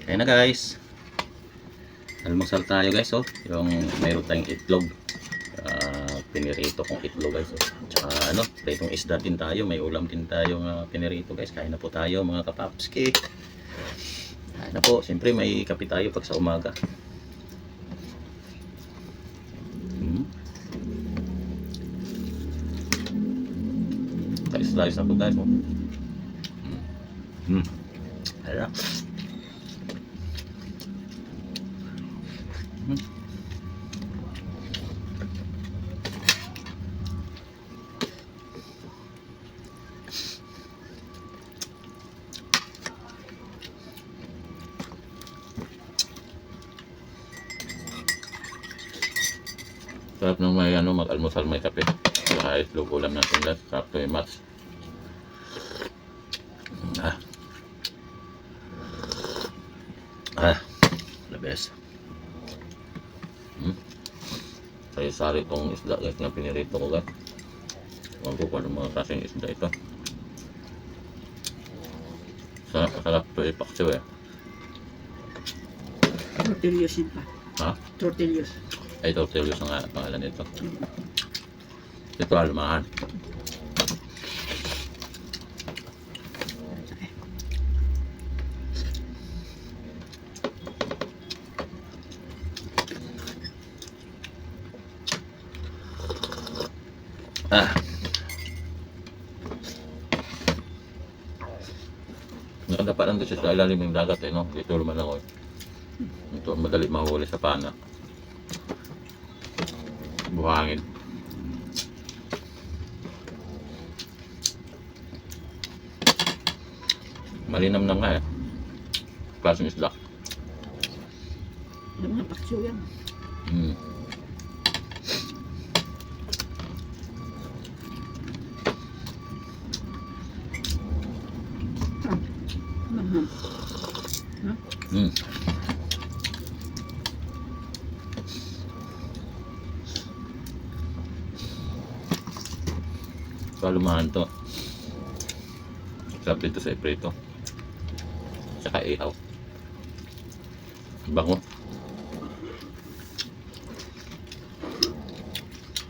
Kaya na guys, almusal tayo guys. Oh, yung mayroon tayong itlog, pinirito kong itlog guys. Tsaka ano, pritong isda din tayo, may ulam din tayong pinirito guys. Kain na po tayo mga kapapski. Kain na po, siyempre may kape tayo pag sa umaga. Slice na po guys. Ayan. Sarap nung may mag-almusal may kape. Saka itlog ulam natin guys. Sarap to yung match. The best. Sari-sari itong isda guys na pinirito ko guys. Huwag ko kung anong mga klaseng isda ito. Sarap to ipaksiw eh. Tortillos yun pa. Ha? Tortillos. Ay, tortillos ang pangalan nito. Ito alumahan. Nakadapa lang kasi sa ilalim ng dagat eh, no? Dito naman ako eh. Ito madali mahuli sa pana. Buhangin. Malinam na nga eh. Klaseng isda. Ano mga paksyo yan? Kalumahan to. Sarap dito sa iprito. Tsaka ihaw. Bango.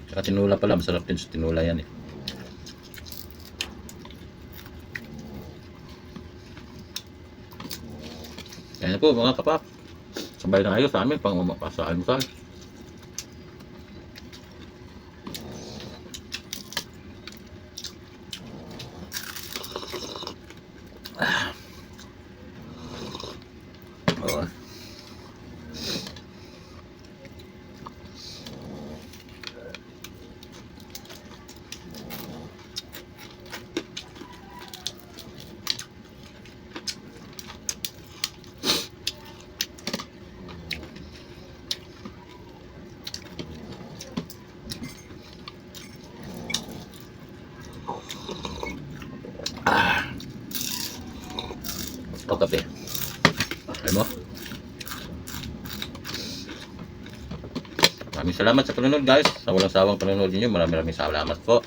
Tsaka tinula pala. Masarap din sa tinula yan eh. Kaya na po mga kapap. Sabay na kayo sa amin pang sa almusal. O kape. Alam mo? Maraming salamat sa panonood guys. Sa walang sawang panonood ninyo. Maraming salamat po.